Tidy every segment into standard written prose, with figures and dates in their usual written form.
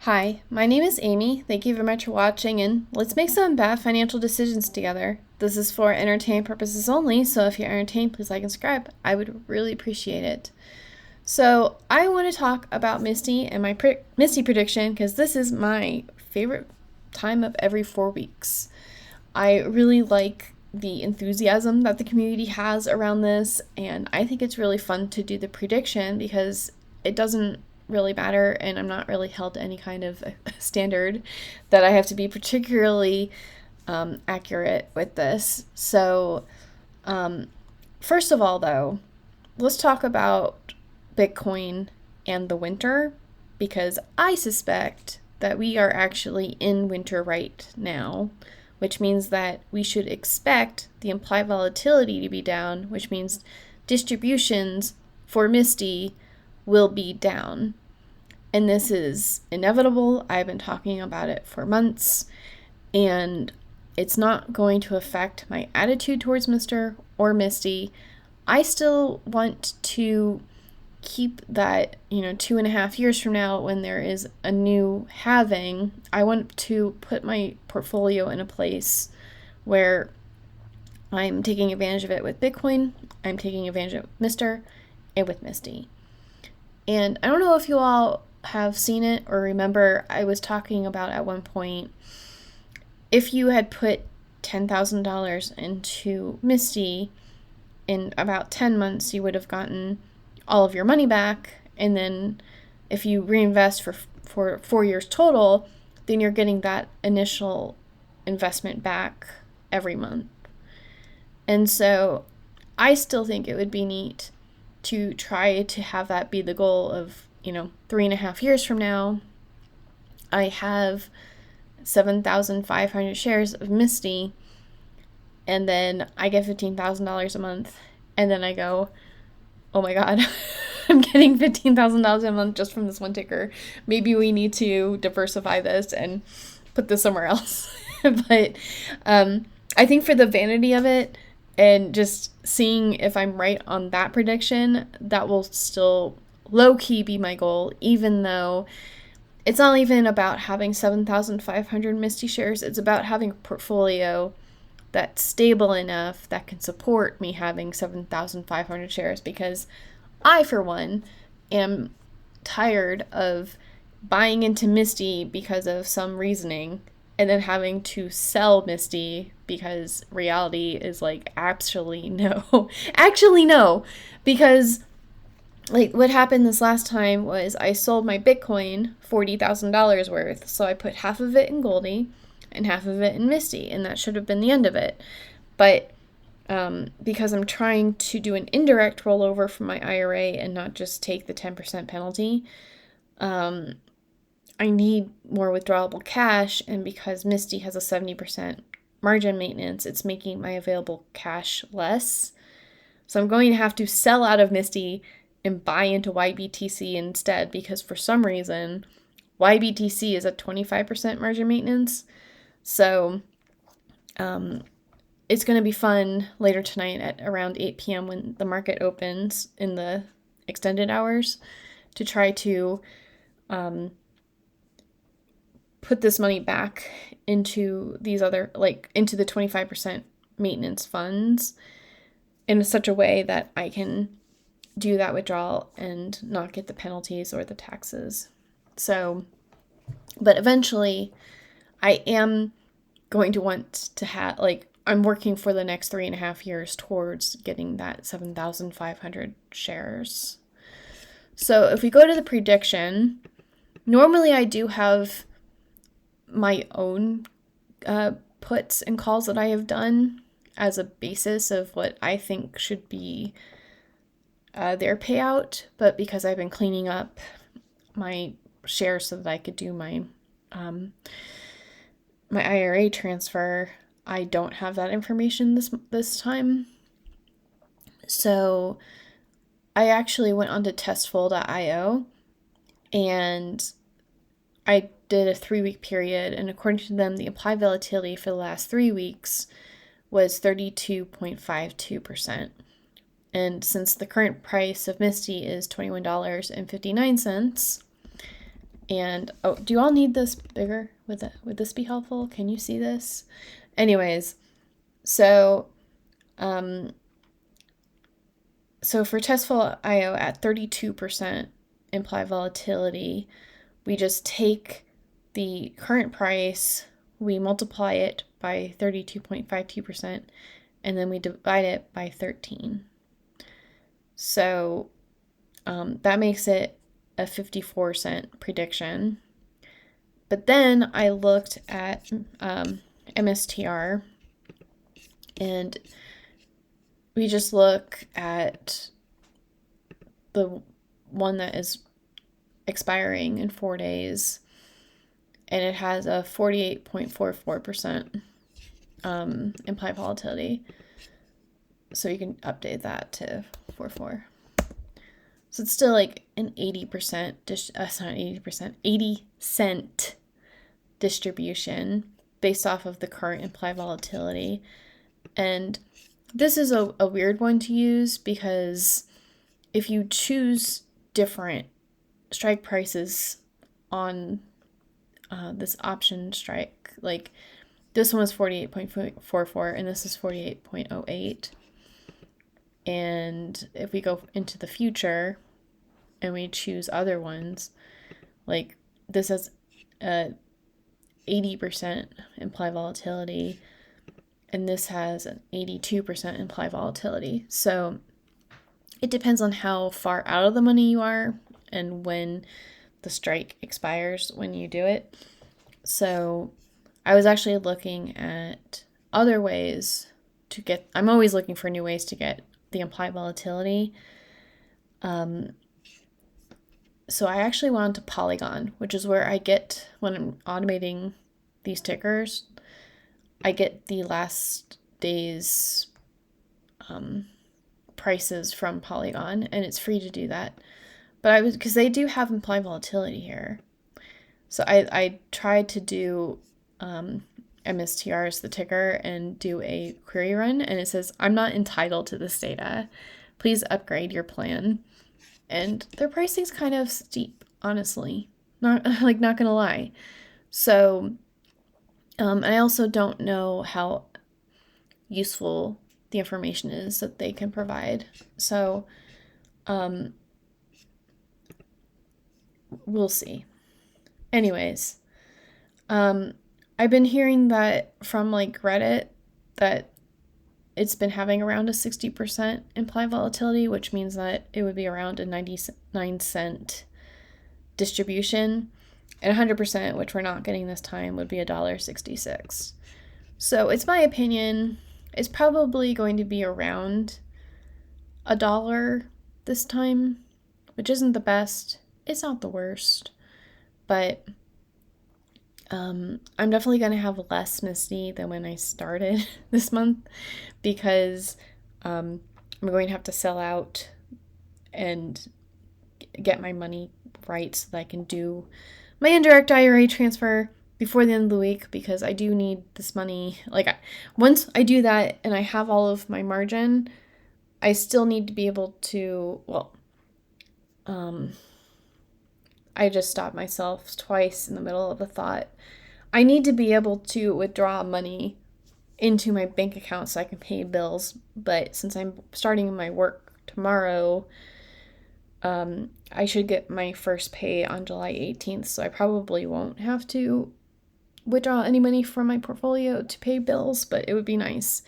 Hi, my name is Amy. Thank you very much for watching, and let's make some bad financial decisions together. This is for entertainment purposes only, so if you're entertained, please like and subscribe. I would really appreciate it. So, I want to talk about Misty and my Misty prediction because this is my favorite time of every 4 weeks. I really like the enthusiasm that the community has around this, and I think it's really fun to do the prediction because it doesn't really matter, and I'm not really held to any kind of standard that I have to be particularly accurate with this. So, first of all, though, let's talk about Bitcoin and the winter because I suspect that we are actually in winter right now, which means that we should expect the implied volatility to be down, which means distributions for Misty will be down. And this is inevitable. I've been talking about it for months, and it's not going to affect my attitude towards Mr. or Misty. I still want to keep that, 2.5 years from now when there is a new halving, I want to put my portfolio in a place where I'm taking advantage of it with Bitcoin, I'm taking advantage of Mr. and with Misty. And I don't know if you all have seen it or remember, I was talking about at one point, if you had put $10,000 into Misty in about 10 months, you would have gotten all of your money back. And then if you reinvest for 4 years total, then you're getting that initial investment back every month. And so I still think it would be neat to try to have that be the goal of, 3.5 years from now, I have 7,500 shares of Misty, and then I get $15,000 a month, and then I go, oh my God, I'm getting $15,000 a month just from this one ticker. Maybe we need to diversify this and put this somewhere else. But I think for the vanity of it and just seeing if I'm right on that prediction, that will still low-key be my goal, even though it's not even about having 7,500 Misty shares. It's about having a portfolio that's stable enough that can support me having 7,500 shares, because I, for one, am tired of buying into Misty because of some reasoning and then having to sell Misty because reality is like, actually no. Actually no, because like what happened this last time was I sold my Bitcoin $40,000 worth, so I put half of it in Goldie and half of it in Misty, and that should have been the end of it. But because I'm trying to do an indirect rollover from my IRA and not just take the 10% penalty, I need more withdrawable cash, and because Misty has a 70% margin maintenance, it's making my available cash less. So I'm going to have to sell out of Misty and buy into YBTC instead, because for some reason YBTC is at 25% margin maintenance. So it's going to be fun later tonight at around 8 p.m. when the market opens in the extended hours to try to put this money back into these other, like into the 25% maintenance funds in such a way that I can do that withdrawal and not get the penalties or the taxes. So, but eventually I am going to want to have, like, I'm working for the next 3.5 years towards getting that 7,500 shares. So if we go to the prediction, normally I do have my own puts and calls that I have done as a basis of what I think should be their payout, but because I've been cleaning up my shares so that I could do my my IRA transfer, I don't have that information this time. So I actually went onto testful.io and I did a 3-week period, and according to them, the implied volatility for the last 3 weeks was 32.52%. And since the current price of Misty is $21.59, And, oh, do you all need this bigger? Would this be helpful? Can you see this? Anyways, so, so for TestFull.io at 32% implied volatility, we just take the current price, we multiply it by 32.52%, and then we divide it by 13. So that makes it a 54-cent prediction. But then I looked at MSTR, and we just look at the one that is expiring in 4 days, and it has a 48.44% implied volatility. So you can update that to 44. So it's still like an 80%, not 80%, 80 cent distribution based off of the current implied volatility. And this is a weird one to use because if you choose different strike prices on this option strike, like this one was 48.44 and this is 48.08. And if we go into the future and we choose other ones, like this has a 80% implied volatility, and this has an 82% implied volatility. So it depends on how far out of the money you are and when the strike expires when you do it. So I was actually looking at other ways to get, I'm always looking for new ways to get the implied volatility. So I actually went to Polygon, which is where I get, when I'm automating these tickers, I get the last day's prices from Polygon, and it's free to do that. But because they do have implied volatility here. So I tried to do MSTR as the ticker and do a query run, and it says, I'm not entitled to this data. Please upgrade your plan. And their pricing's kind of steep, honestly. Not gonna lie. So I also don't know how useful the information is that they can provide. So we'll see. Anyways, I've been hearing that from like Reddit that it's been having around a 60% implied volatility, which means that it would be around a 99-cent distribution, and 100%, which we're not getting this time, would be $1.66. So it's my opinion, it's probably going to be around $1 this time, which isn't the best. It's not the worst, but I'm definitely going to have less MSTY than when I started this month because I'm going to have to sell out and get my money right so that I can do my indirect IRA transfer before the end of the week, because I do need this money. Like, once I do that and I have all of my margin, I still need to be able to, I just stopped myself twice in the middle of a thought. I need to be able to withdraw money into my bank account so I can pay bills. But since I'm starting my work tomorrow, I should get my first pay on July 18th. So I probably won't have to withdraw any money from my portfolio to pay bills. But it would be nice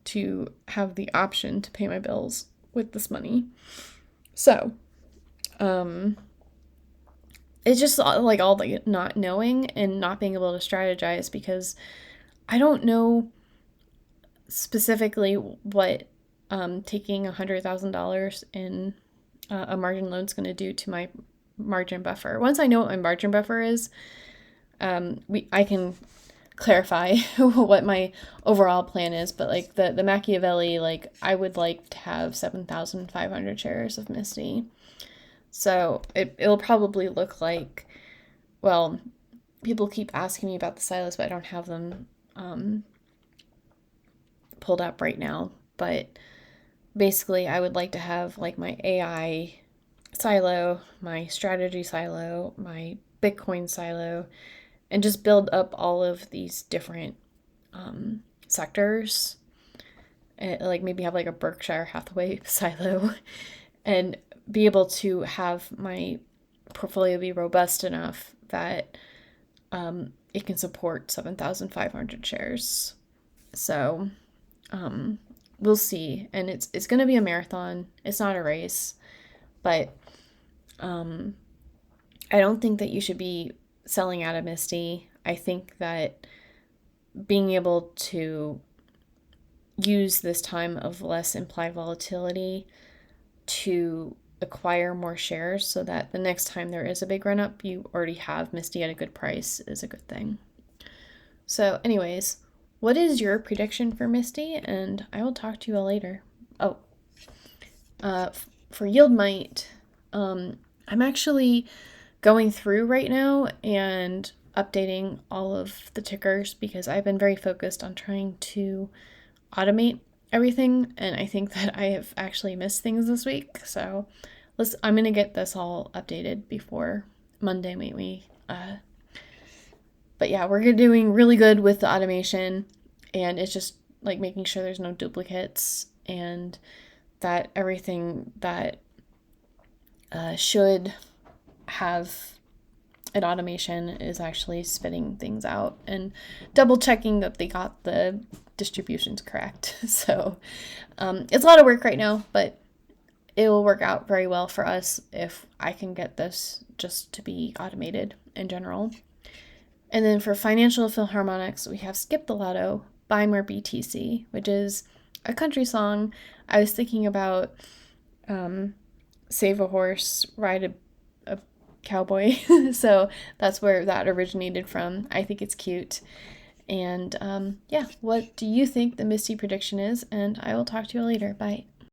to have the option to pay my bills with this money. So, it's just like all the not knowing and not being able to strategize, because I don't know specifically what taking $100,000 in a margin loan is going to do to my margin buffer. Once I know what my margin buffer is, I can clarify what my overall plan is. But like the Machiavelli, like I would like to have 7,500 shares of MSTY. So it'll probably look like, well, people keep asking me about the silos, but I don't have them pulled up right now. But basically, I would like to have like my AI silo, my strategy silo, my Bitcoin silo, and just build up all of these different sectors. And, like maybe have like a Berkshire Hathaway silo and be able to have my portfolio be robust enough that it can support 7,500 shares. So we'll see. And it's going to be a marathon. It's not a race. But I don't think that you should be selling out of MSTY. I think that being able to use this time of less implied volatility to acquire more shares so that the next time there is a big run up, you already have MSTY at a good price is a good thing. So anyways, what is your prediction for MSTY? And I will talk to you all later. Oh, for Yield Might, I'm actually going through right now and updating all of the tickers because I've been very focused on trying to automate everything, and I think that I have actually missed things this week. So I'm gonna get this all updated before Monday, maybe. But yeah, we're doing really good with the automation, and it's just like making sure there's no duplicates and that everything that should have an automation is actually spitting things out and double checking that they got the distributions correct. So it's a lot of work right now, but it will work out very well for us if I can get this just to be automated in general. And then for Financial Philharmonics, we have Skip the Lotto, Buy More BTC, which is a country song. I was thinking about Save a Horse, Ride a Cowboy. So that's where that originated from. I think it's cute. And yeah, what do you think the MSTY prediction is? And I will talk to you later. Bye.